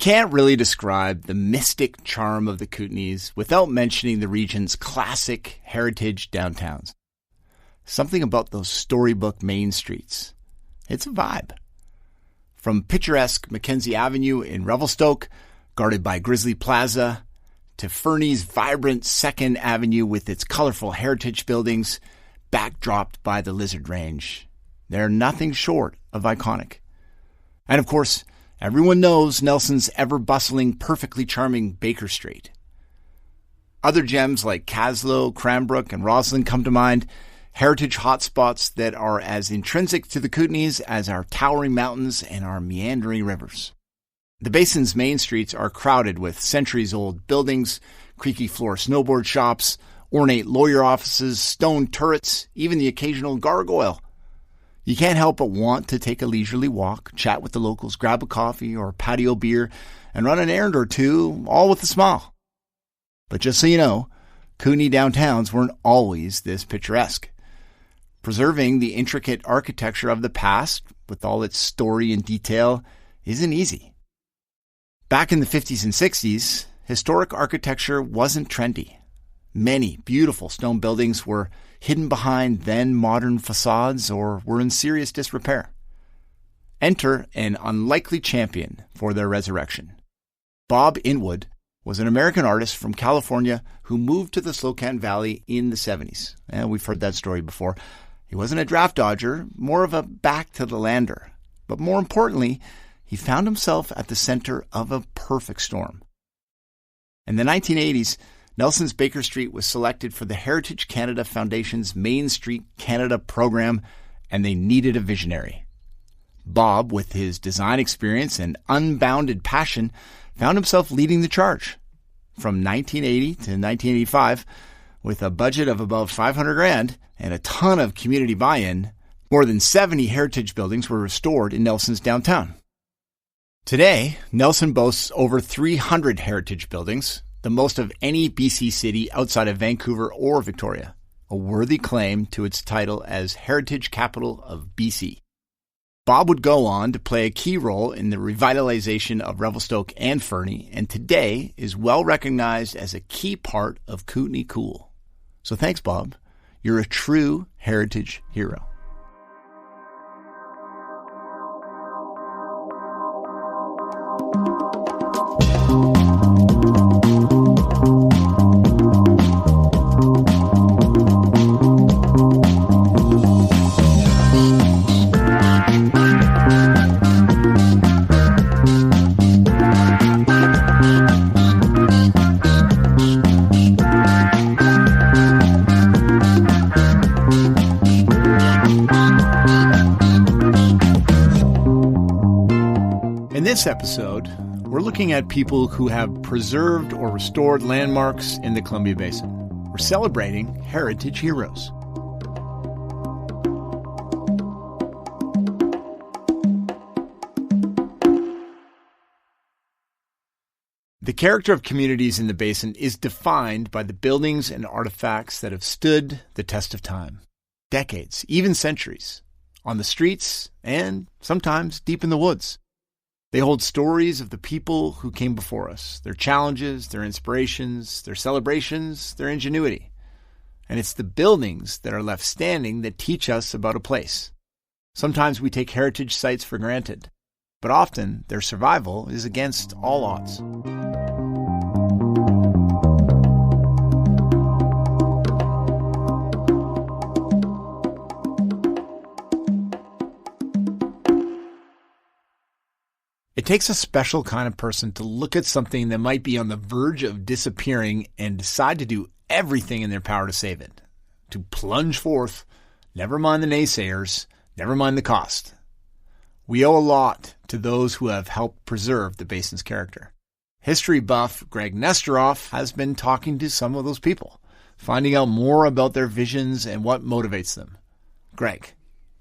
can't really describe the mystic charm of the Kootenays without mentioning the region's classic heritage downtowns. Something about those storybook main streets. It's a vibe. From picturesque Mackenzie Avenue in Revelstoke, guarded by Grizzly Plaza, to Ferdy's vibrant 2nd Avenue with its colorful heritage buildings, backdropped by the Lizard Range. They're nothing short of iconic. And of course, everyone knows Nelson's ever-bustling, perfectly charming Baker Street. Other gems like Kaslo, Cranbrook, and Roslyn come to mind, heritage hotspots that are as intrinsic to the Kootenays as our towering mountains and our meandering rivers. The basin's main streets are crowded with centuries-old buildings, creaky floor snowboard shops, ornate lawyer offices, stone turrets, even the occasional gargoyle. You can't help but want to take a leisurely walk, chat with the locals, grab a coffee or patio beer, and run an errand or two, all with a smile. But just so you know, Kootenay downtowns weren't always this picturesque. Preserving the intricate architecture of the past, with all its story and detail, isn't easy. Back in the 50s and 60s, historic architecture wasn't trendy. Many beautiful stone buildings were hidden behind then-modern facades or were in serious disrepair. Enter an unlikely champion for their resurrection. Bob Inwood was an American artist from California who moved to the Slocan Valley in the 70s. And we've heard that story before. He wasn't a draft dodger, more of a back-to-the-lander. But more importantly, he found himself at the center of a perfect storm. In the 1980s, Nelson's Baker Street was selected for the Heritage Canada Foundation's Main Street Canada program, and they needed a visionary. Bob, with his design experience and unbounded passion, found himself leading the charge. From 1980 to 1985, with a budget of about $500,000 and a ton of community buy-in, more than 70 heritage buildings were restored in Nelson's downtown. Today, Nelson boasts over 300 heritage buildings, the most of any BC city outside of Vancouver or Victoria, a worthy claim to its title as Heritage Capital of BC. Bob would go on to play a key role in the revitalization of Revelstoke and Ferdy, and today is well recognized as a key part of Kootenay Cool. So thanks, Bob. You're a true heritage hero. In this episode, we're looking at people who have preserved or restored landmarks in the Columbia Basin. We're celebrating heritage heroes. The character of communities in the basin is defined by the buildings and artifacts that have stood the test of time. Decades, even centuries, on the streets and sometimes deep in the woods. They hold stories of the people who came before us, their challenges, their inspirations, their celebrations, their ingenuity. And it's the buildings that are left standing that teach us about a place. Sometimes we take heritage sites for granted, but often their survival is against all odds. It takes a special kind of person to look at something that might be on the verge of disappearing and decide to do everything in their power to save it. To plunge forth, never mind the naysayers, never mind the cost. We owe a lot to those who have helped preserve the basin's character. History buff Greg Nesteroff has been talking to some of those people, finding out more about their visions and what motivates them. Greg,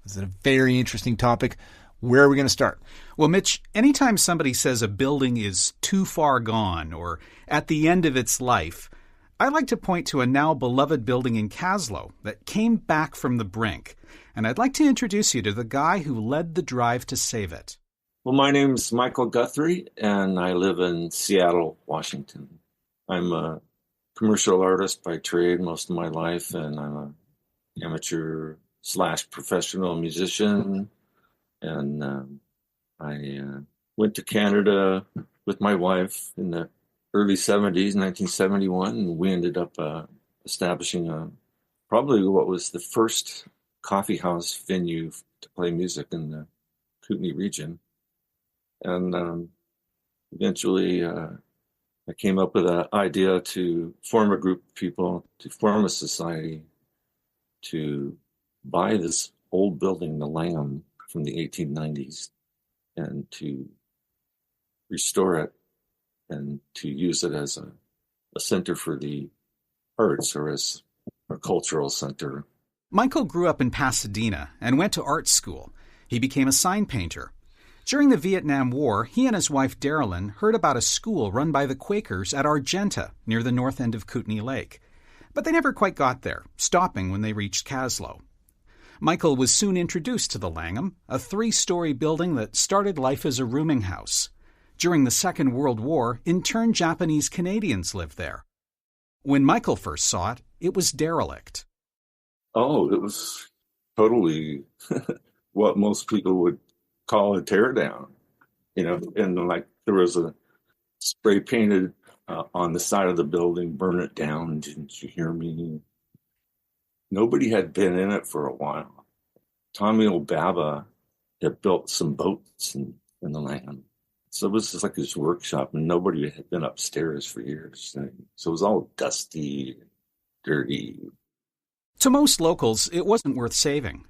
this is a very interesting topic. Where are we going to start? Well, Mitch, anytime somebody says a building is too far gone or at the end of its life, I like to point to a now beloved building in Kaslo that came back from the brink. And I'd like to introduce you to the guy who led the drive to save it. Well, my name's Michael Guthrie, and I live in Seattle, Washington. I'm a commercial artist by trade most of my life, and I'm an amateur/professional musician. And I went to Canada with my wife in the early 70s, 1971, and we ended up establishing probably what was the first coffee house venue to play music in the Kootenay region. And eventually I came up with an idea to form a group of people, to form a society, to buy this old building, the Langham, from the 1890s, and to restore it and to use it as a center for the arts, or as a cultural center. Michael grew up in Pasadena and went to art school. He became a sign painter. During the Vietnam War, he and his wife Darylyn heard about a school run by the Quakers at Argenta, near the north end of Kootenay Lake. But they never quite got there, stopping when they reached Kaslo. Michael was soon introduced to the Langham, a 3-story building that started life as a rooming house. During the Second World War, interned Japanese Canadians lived there. When Michael first saw it, it was derelict. Oh, it was totally what most people would call a teardown, and like there was a spray painted on the side of the building, burn it down, didn't you hear me? Nobody had been in it for a while. Tommy O'Baba had built some boats in the Langham. So it was just like his workshop, and nobody had been upstairs for years. So it was all dusty, dirty. To most locals, it wasn't worth saving.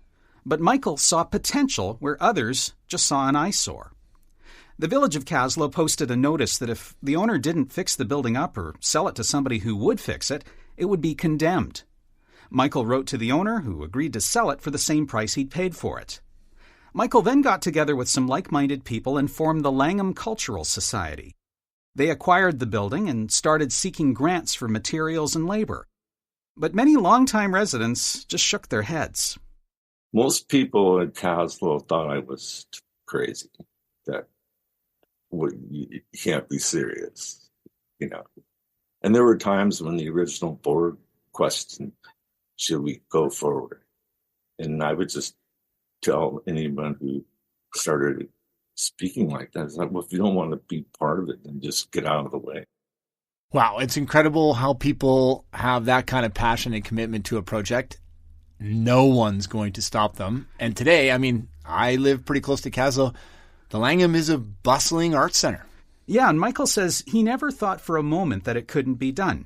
But Michael saw potential where others just saw an eyesore. The village of Kaslo posted a notice that if the owner didn't fix the building up or sell it to somebody who would fix it, it would be condemned. Michael wrote to the owner, who agreed to sell it for the same price he'd paid for it. Michael then got together with some like-minded people and formed the Langham Cultural Society. They acquired the building and started seeking grants for materials and labor. But many longtime residents just shook their heads. Most people in Kaslo thought I was crazy, that you can't be serious, And there were times when the original board questioned, should we go forward? And I would just tell anyone who started speaking like that, it's like, well, if you don't want to be part of it, then just get out of the way. Wow, it's incredible how people have that kind of passion and commitment to a project. No one's going to stop them. And today, I live pretty close to Kaslo. The Langham is a bustling arts center. Yeah, and Michael says he never thought for a moment that it couldn't be done.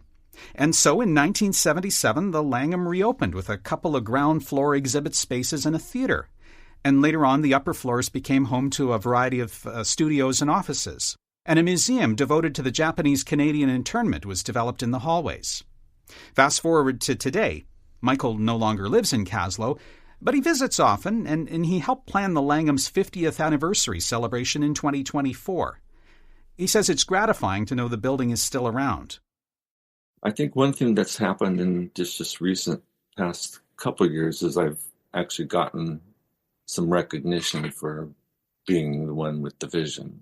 And so in 1977, the Langham reopened with a couple of ground floor exhibit spaces and a theater. And later on, the upper floors became home to a variety of studios and offices. And a museum devoted to the Japanese Canadian internment was developed in the hallways. Fast forward to today. Michael no longer lives in Kaslo, but he visits often, and he helped plan the Langham's 50th anniversary celebration in 2024. He says it's gratifying to know the building is still around. I think one thing that's happened in just recent past couple of years is I've actually gotten some recognition for being the one with the vision.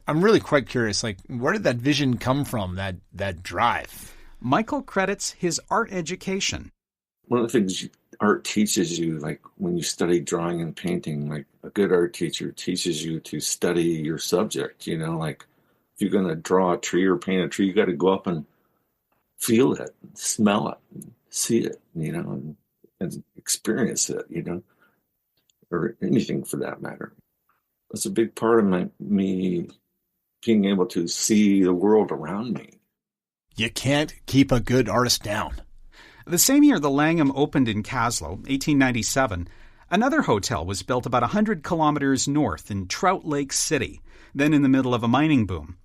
I'm really quite curious, where did that vision come from, that drive? Michael credits his art education. One of the things art teaches you, like when you study drawing and painting, like a good art teacher teaches you to study your subject, like if you're going to draw a tree or paint a tree, you got to go up and feel it, and smell it, and see it, and experience it, or anything for that matter. That's a big part of me being able to see the world around me. You can't keep a good artist down. The same year the Langham opened in Kaslo, 1897, another hotel was built about 100 kilometers north in Trout Lake City, then in the middle of a mining boom.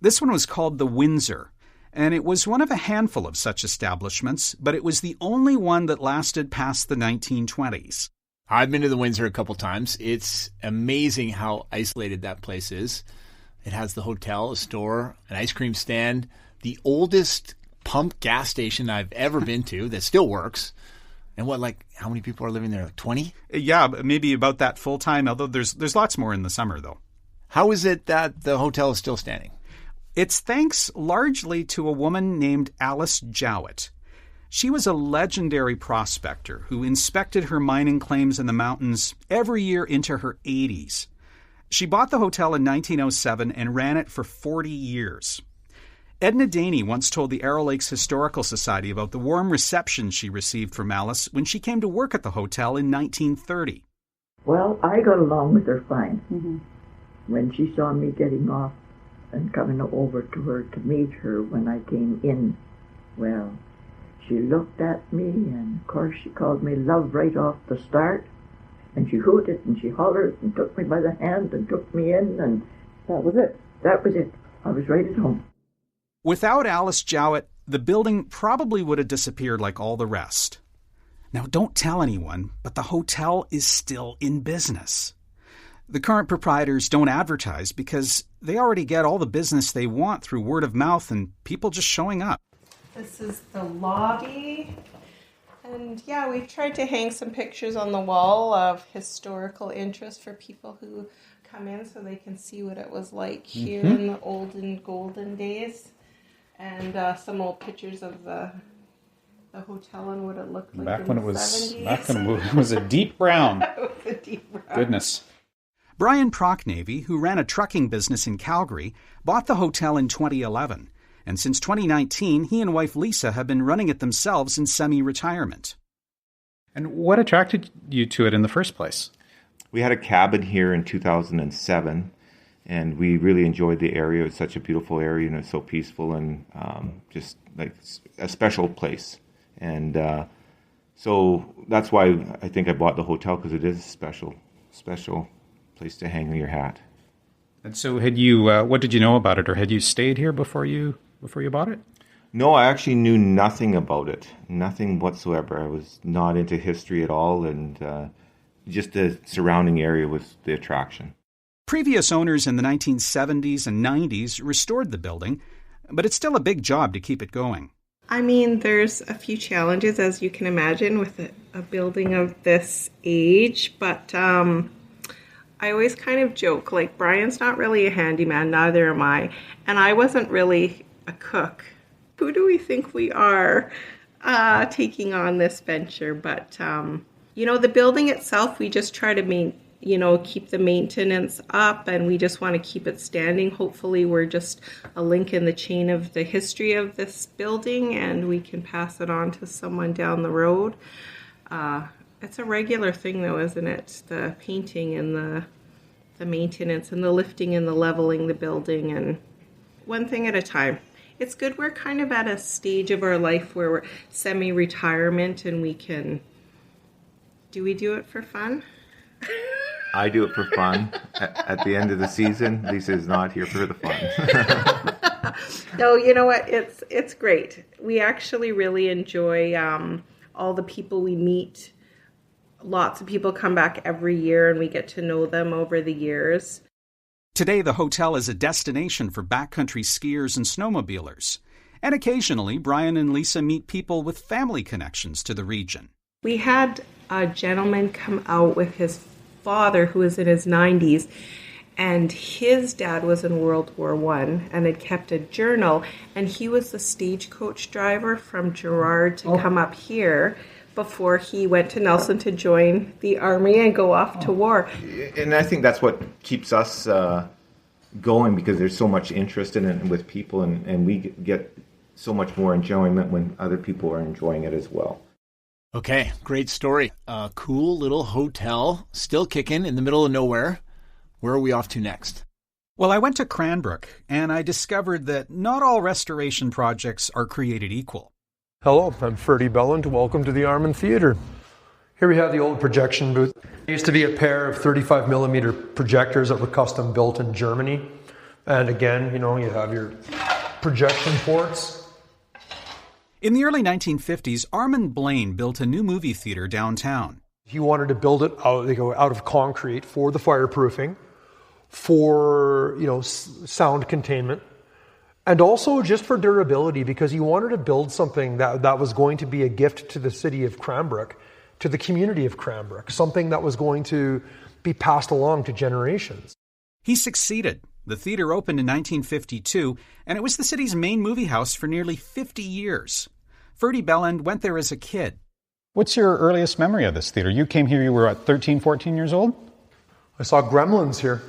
This one was called the Windsor, and it was one of a handful of such establishments, but it was the only one that lasted past the 1920s. I've been to the Windsor a couple times. It's amazing how isolated that place is. It has the hotel, a store, an ice cream stand, the oldest pump gas station I've ever been to that still works. And how many people are living there? 20? Yeah, maybe about that full time, although there's lots more in the summer, though. How is it that the hotel is still standing? It's thanks largely to a woman named Alice Jowett. She was a legendary prospector who inspected her mining claims in the mountains every year into her 80s. She bought the hotel in 1907 and ran it for 40 years. Edna Daney once told the Arrow Lakes Historical Society about the warm reception she received from Alice when she came to work at the hotel in 1930. Well, I got along with her fine. Mm-hmm. When she saw me getting off and coming over to her to meet her when I came in, well, she looked at me, and of course she called me love right off the start, and she hooted and she hollered and took me by the hand and took me in, and that was it. That was it. I was right at home. Without Alice Jowett, the building probably would have disappeared like all the rest. Now, don't tell anyone, but the hotel is still in business. The current proprietors don't advertise because they already get all the business they want through word of mouth and people just showing up. This is the lobby. And yeah, we've tried to hang some pictures on the wall of historical interest for people who come in so they can see what it was like here in the olden golden days. And some old pictures of the hotel and what it looked like back when it was 70s. Back when it was a deep brown. It was a deep brown. Goodness. Brian Pochnavy, who ran a trucking business in Calgary, bought the hotel in 2011. And since 2019, he and wife Lisa have been running it themselves in semi-retirement. And what attracted you to it in the first place? We had a cabin here in 2007, and we really enjoyed the area. It was such a beautiful area, and it's so peaceful and just like a special place. And so that's why I think I bought the hotel, because it is a special place to hang your hat. And so had you, what did you know about it, or had you stayed here before you bought it? No, I actually knew nothing about it, nothing whatsoever. I was not into history at all, and just the surrounding area was the attraction. Previous owners in the 1970s and 90s restored the building, but it's still a big job to keep it going. I mean, there's a few challenges, as you can imagine, with a building of this age, but I always kind of joke, like, Brian's not really a handyman, neither am I, and I wasn't really a cook. Who do we think we are taking on this venture? But, the building itself, we just try to keep the maintenance up, and we just want to keep it standing. Hopefully we're just a link in the chain of the history of this building, and we can pass it on to someone down the road. It's a regular thing, though, isn't it? The painting and the maintenance and the lifting and the leveling the building, and one thing at a time. It's good we're kind of at a stage of our life where we're semi-retirement, and we can... Do we do it for fun? I do it for fun. At the end of the season, Lisa is not here for the fun. No, you know what? It's great. We actually really enjoy all the people we meet. Lots of people come back every year, and we get to know them over the years. Today, the hotel is a destination for backcountry skiers and snowmobilers. And occasionally, Brian and Lisa meet people with family connections to the region. We had a gentleman come out with his father, who was in his 90s, and his dad was in World War I and had kept a journal, and he was the stagecoach driver from Gerard to come up here before he went to Nelson to join the army and go off to war. And I think that's what keeps us going, because there's so much interest in it with people, and we get so much more enjoyment when other people are enjoying it as well. Okay, great story. A cool little hotel, still kicking in the middle of nowhere. Where are we off to next? Well, I went to Cranbrook, and I discovered that not all restoration projects are created equal. Hello, I'm Ferdy Belland. Welcome to the Armand Theatre. Here we have the old projection booth. It used to be a pair of 35mm projectors that were custom built in Germany. And again, you have your projection ports. In the early 1950s, Armand Blaine built a new movie theater downtown. He wanted to build it out of concrete for the fireproofing, for sound containment, and also just for durability, because he wanted to build something that was going to be a gift to the city of Cranbrook, to the community of Cranbrook, something that was going to be passed along to generations. He succeeded. The theater opened in 1952, and it was the city's main movie house for nearly 50 years. Ferdy Belland went there as a kid. What's your earliest memory of this theater? You came here, you were at 13, 14 years old? I saw Gremlins here,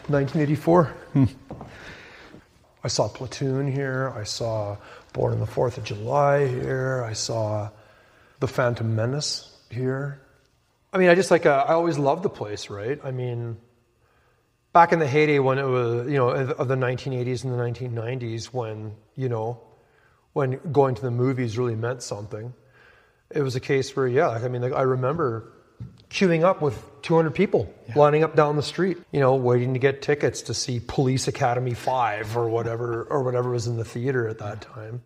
1984. I saw Platoon here. I saw Born on the 4th of July here. I saw The Phantom Menace here. I mean, I always loved the place, right? I mean, back in the heyday when it was, of the 1980s and the 1990s, when going to the movies really meant something, it was a case where, I remember queuing up with 200 people lining up down the street, waiting to get tickets to see Police Academy 5 or whatever was in the theater at that time.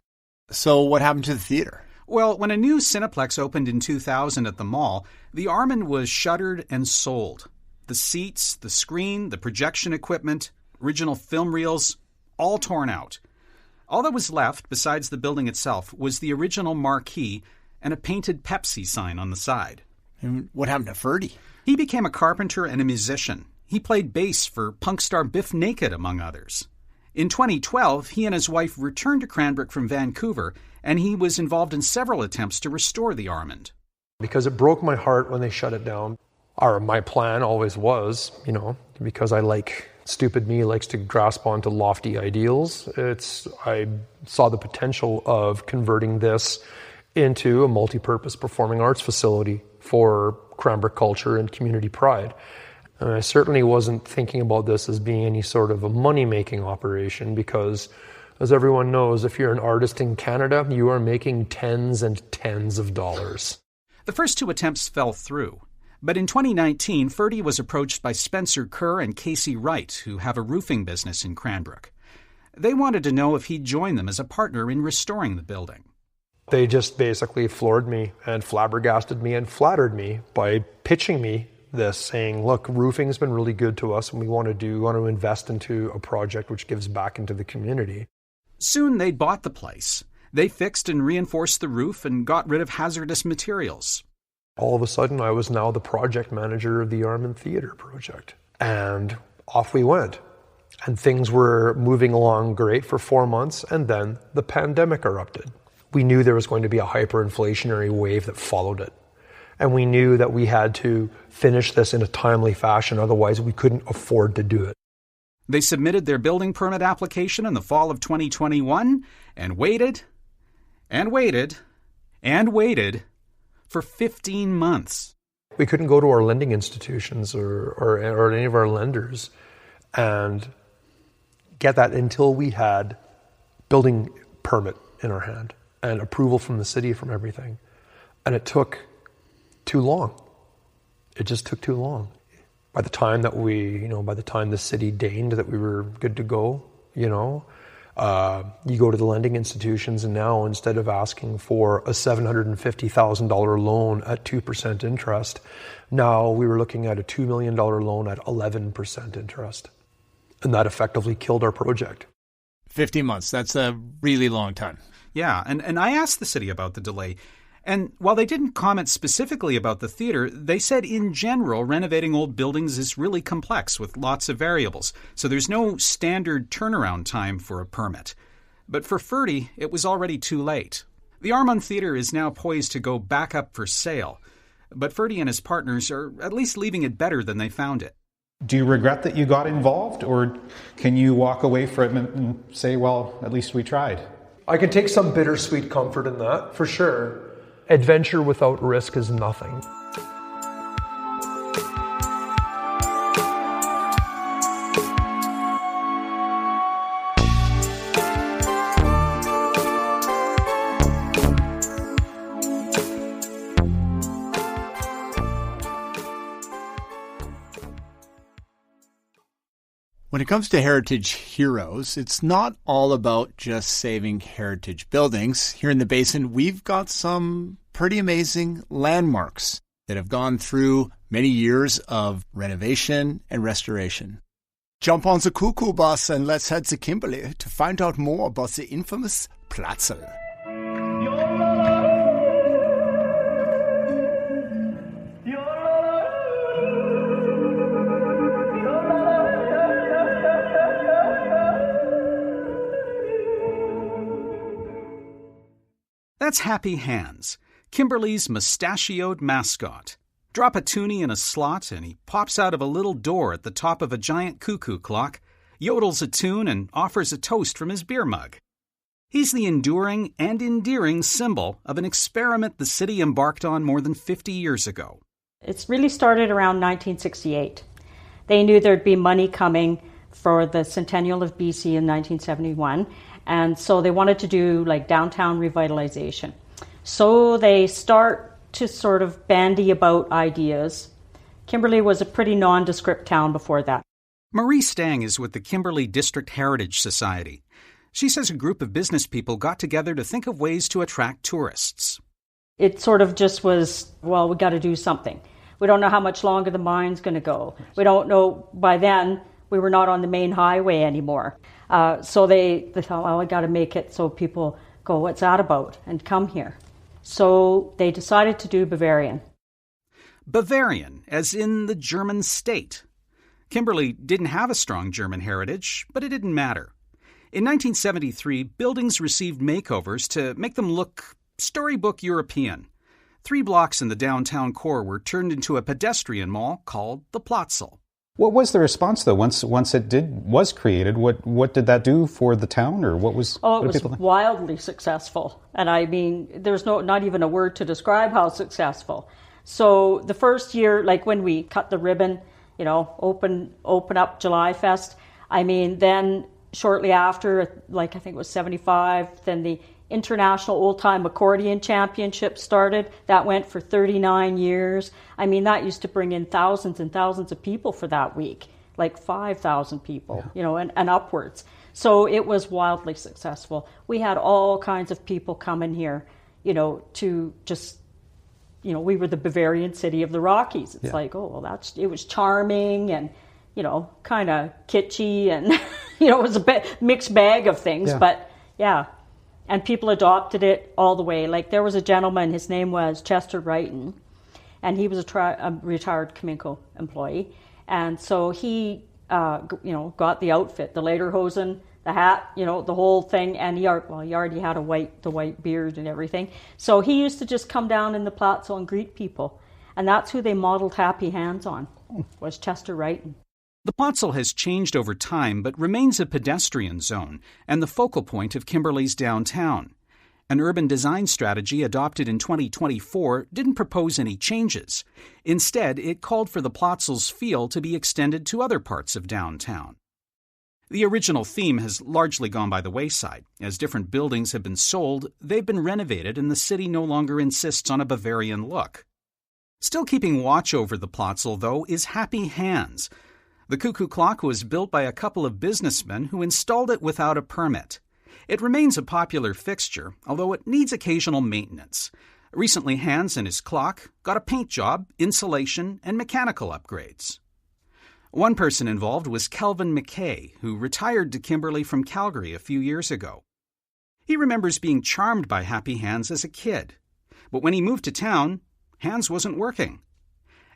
So what happened to the theater? Well, when a new Cineplex opened in 2000 at the mall, the Armand was shuttered and sold. The seats, the screen, the projection equipment, original film reels, all torn out. All that was left, besides the building itself, was the original marquee and a painted Pepsi sign on the side. And what happened to Ferdy? He became a carpenter and a musician. He played bass for punk star Biff Naked, among others. In 2012, he and his wife returned to Cranbrook from Vancouver, and he was involved in several attempts to restore the Armand. Because it broke my heart when they shut it down. Or my plan always was, because stupid me likes to grasp onto lofty ideals. I saw the potential of converting this into a multi-purpose performing arts facility for Cranbrook culture and community pride. And I certainly wasn't thinking about this as being any sort of a money-making operation because, as everyone knows, if you're an artist in Canada, you are making tens and tens of dollars. The first two attempts fell through. But in 2019, Ferdy was approached by Spencer Kerr and Casey Wright, who have a roofing business in Cranbrook. They wanted to know if he'd join them as a partner in restoring the building. They just basically floored me and flabbergasted me and flattered me by pitching me this, saying, look, roofing's been really good to us and we want to invest into a project which gives back into the community. Soon they bought the place. They fixed and reinforced the roof and got rid of hazardous materials. All of a sudden, I was now the project manager of the Armand Theatre project. And off we went. And things were moving along great for 4 months, and then the pandemic erupted. We knew there was going to be a hyperinflationary wave that followed it. And we knew that we had to finish this in a timely fashion, otherwise we couldn't afford to do it. They submitted their building permit application in the fall of 2021 and waited and waited and waited for 15 months. We couldn't go to our lending institutions or any of our lenders and get that until we had building permit in our hand and approval from the city from everything. And it took too long. It just took too long. By the time the city deigned that we were good to go, you go to the lending institutions, and now instead of asking for a $750,000 loan at 2% interest, now we were looking at a $2 million loan at 11% interest. And that effectively killed our project. 15 months, that's a really long time. Yeah, and I asked the city about the delay. And while they didn't comment specifically about the theater, they said in general renovating old buildings is really complex with lots of variables, so there's no standard turnaround time for a permit. But for Ferdy, it was already too late. The Armand Theater is now poised to go back up for sale, but Ferdy and his partners are at least leaving it better than they found it. Do you regret that you got involved, or can you walk away from it and say, well, at least we tried? I can take some bittersweet comfort in that, for sure. Adventure without risk is nothing. When it comes to heritage heroes, it's not all about just saving heritage buildings. Here in the basin, we've got some pretty amazing landmarks that have gone through many years of renovation and restoration. Jump on the cuckoo bus and let's head to Kimberley to find out more about the infamous Platzel. That's Happy Hands, Kimberley's mustachioed mascot. Drop a toonie in a slot and he pops out of a little door at the top of a giant cuckoo clock, yodels a tune, and offers a toast from his beer mug. He's the enduring and endearing symbol of an experiment the city embarked on more than 50 years ago. It's really started around 1968. They knew there'd be money coming for the centennial of BC in 1971, and so they wanted to do like downtown revitalization. So they start to sort of bandy about ideas. Kimberley was a pretty nondescript town before that. Marie Stang is with the Kimberley District Heritage Society. She says a group of business people got together to think of ways to attract tourists. It sort of just was, well, we got to do something. We don't know how much longer the mine's going to go. We don't know. By then, we were not on the main highway anymore. So they thought, well, we got to make it so people go, what's that about? And come here. So they decided to do Bavarian. Bavarian, as in the German state. Kimberley didn't have a strong German heritage, but it didn't matter. In 1973, buildings received makeovers to make them look storybook European. 3 blocks in the downtown core were turned into a pedestrian mall called the Platzl. What was the response, though, once it was created? What did that do for the town, or what was? Oh, it was wildly successful, and I mean, there's not even a word to describe how successful. So the first year, like when we cut the ribbon, open up July Fest. I mean, then shortly after, like I think it was 75, then the International Old Time Accordion Championship started. That went for 39 years. I mean, that used to bring in thousands and thousands of people for that week, like 5,000 people, and upwards. So it was wildly successful. We had all kinds of people coming here, to just, we were the Bavarian city of the Rockies. It's like, oh, well, it was charming and, kind of kitschy and, it was a mixed bag of things, but yeah. And people adopted it all the way. Like there was a gentleman, his name was Chester Wrighton, and he was a retired Cominco employee. And so he, got the outfit, the lederhosen, the hat, the whole thing. And he already had the white beard and everything. So he used to just come down in the Platzl and greet people. And that's who they modeled Happy Hands on, was Chester Wrighton. The Platzl has changed over time, but remains a pedestrian zone and the focal point of Kimberley's downtown. An urban design strategy adopted in 2024 didn't propose any changes. Instead, it called for the Platzl's feel to be extended to other parts of downtown. The original theme has largely gone by the wayside. As different buildings have been sold, they've been renovated and the city no longer insists on a Bavarian look. Still keeping watch over the Platzl, though, is Happy Hands. The cuckoo clock was built by a couple of businessmen who installed it without a permit. It remains a popular fixture, although it needs occasional maintenance. Recently, Hands and his clock got a paint job, insulation, and mechanical upgrades. One person involved was Kelvin McKay, who retired to Kimberley from Calgary a few years ago. He remembers being charmed by Happy Hands as a kid. But when he moved to town, Hands wasn't working.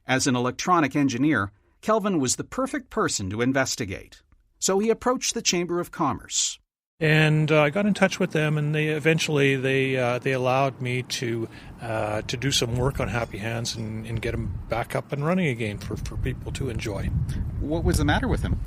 As an electronic engineer, Kelvin was the perfect person to investigate. So he approached the Chamber of Commerce. And I got in touch with them, and they allowed me to do some work on Happy Hands and get them back up and running again for people to enjoy. What was the matter with him?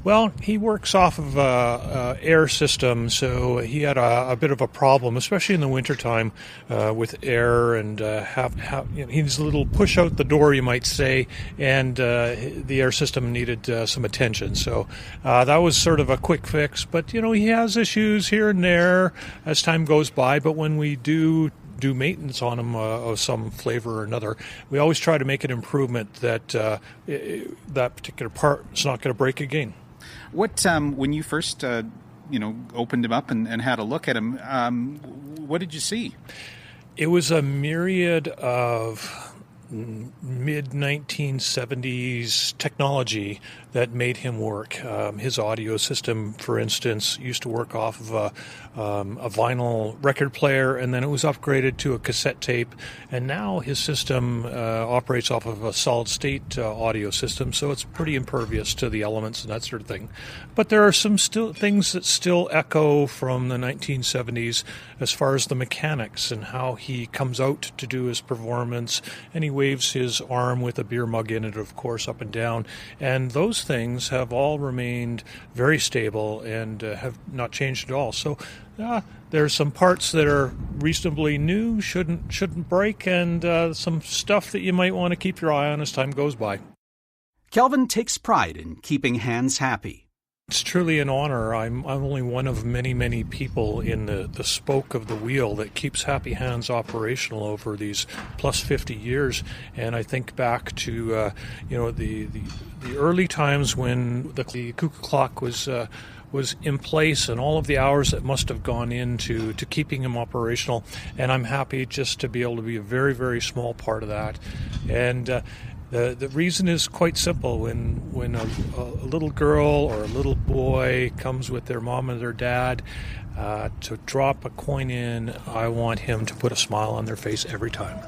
Well, he works off of air system, so he had a bit of a problem, especially in the wintertime with air, and he needs a little push out the door, you might say, and the air system needed some attention. So that was sort of a quick fix, but he has issues here and there as time goes by, but when we do maintenance on them of some flavor or another, we always try to make an improvement that that particular part is not going to break again. What when you first opened him up and had a look at him, what did you see? It was a myriad of mid-1970s technology that made him work. His audio system, for instance, used to work off of a vinyl record player, and then it was upgraded to a cassette tape, and now his system operates off of a solid-state audio system, so it's pretty impervious to the elements and that sort of thing. But there are some still things that still echo from the 1970s as far as the mechanics and how he comes out to do his performance, and he waves his arm with a beer mug in it, of course, up and down. And those things have all remained very stable and have not changed at all. So there's some parts that are reasonably new, shouldn't break, and some stuff that you might want to keep your eye on as time goes by. Kelvin takes pride in keeping hands happy. It's truly an honor. I'm only one of many, many people in the spoke of the wheel that keeps Happy Hands operational over these plus 50 years. And I think back to the early times when the cuckoo clock was in place, and all of the hours that must have gone into keeping him operational. And I'm happy just to be able to be a very, very small part of that. And the reason is quite simple. When a little girl or a little boy comes with their mom and their dad to drop a coin in, I want him to put a smile on their face every time.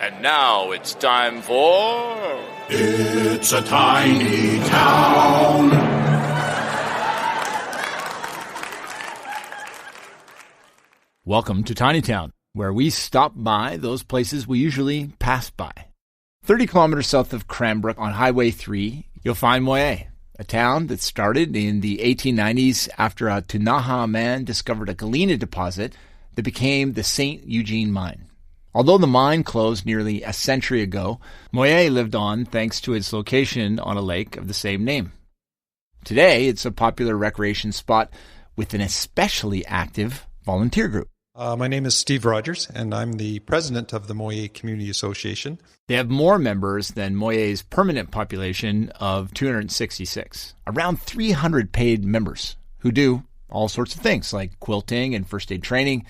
And now it's time for... It's a Tiny Town. Welcome to Tiny Town, where we stop by those places we usually pass by. 30 kilometers south of Cranbrook on Highway 3, you'll find Moye, a town that started in the 1890s after a Tunaha man discovered a galena deposit that became the St. Eugene Mine. Although the mine closed nearly a century ago, Moye lived on thanks to its location on a lake of the same name. Today, it's a popular recreation spot with an especially active volunteer group. My name is Steve Rogers, and I'm the president of the Moye Community Association. They have more members than Moye's permanent population of 266, around 300 paid members who do all sorts of things like quilting and first aid training.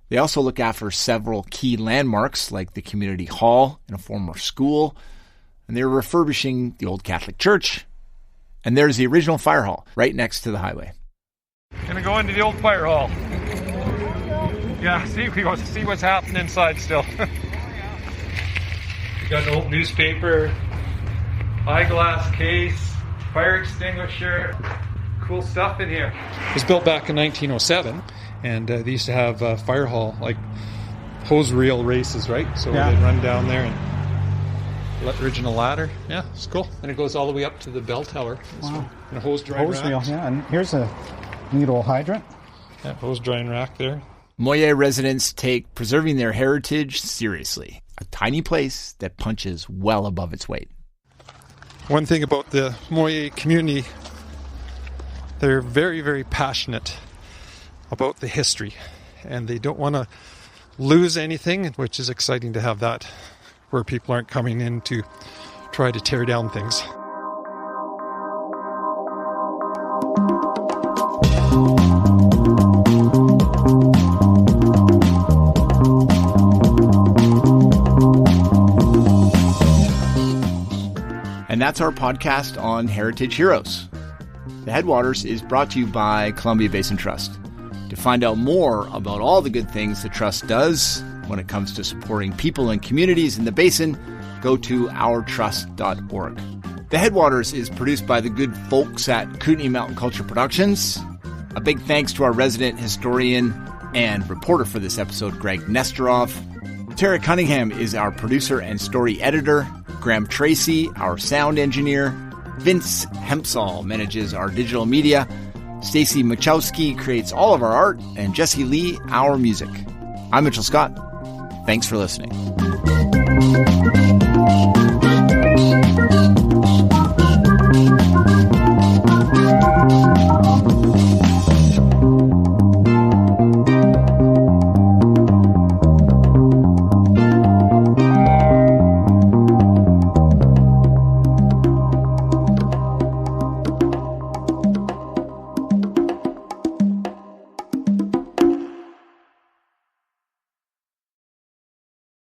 They also look after several key landmarks like the community hall and a former school, and they're refurbishing the old Catholic church, and there's the original fire hall right next to the highway. Gonna go into the old fire hall. Yeah, we want to see what's happening inside still. We got an old newspaper, eyeglass case, fire extinguisher, cool stuff in here. It was built back in 1907, and they used to have fire hall, like hose reel races, right? So they'd run down there and original ladder. Yeah, it's cool. And it goes all the way up to the bell tower. Wow. And a hose drying rack. Reel, yeah. And here's a neat old hydrant. Yeah, hose drying rack there. Moye residents take preserving their heritage seriously. A tiny place that punches well above its weight. One thing about the Moye community, they're very, very passionate about the history, and they don't want to lose anything, which is exciting to have that, where people aren't coming in to try to tear down things. And that's our podcast on Heritage Heroes. The Headwaters is brought to you by Columbia Basin Trust. To find out more about all the good things the Trust does when it comes to supporting people and communities in the basin, go to ourtrust.org. The Headwaters is produced by the good folks at Kootenai Mountain Culture Productions. A big thanks to our resident historian and reporter for this episode, Greg Nesteroff. Tara Cunningham is our producer and story editor. Graham Tracy, our sound engineer. Vince Hempsall manages our digital media. Stacy Machowski creates all of our art. And Jesse Lee, our music. I'm Mitchell Scott. Thanks for listening.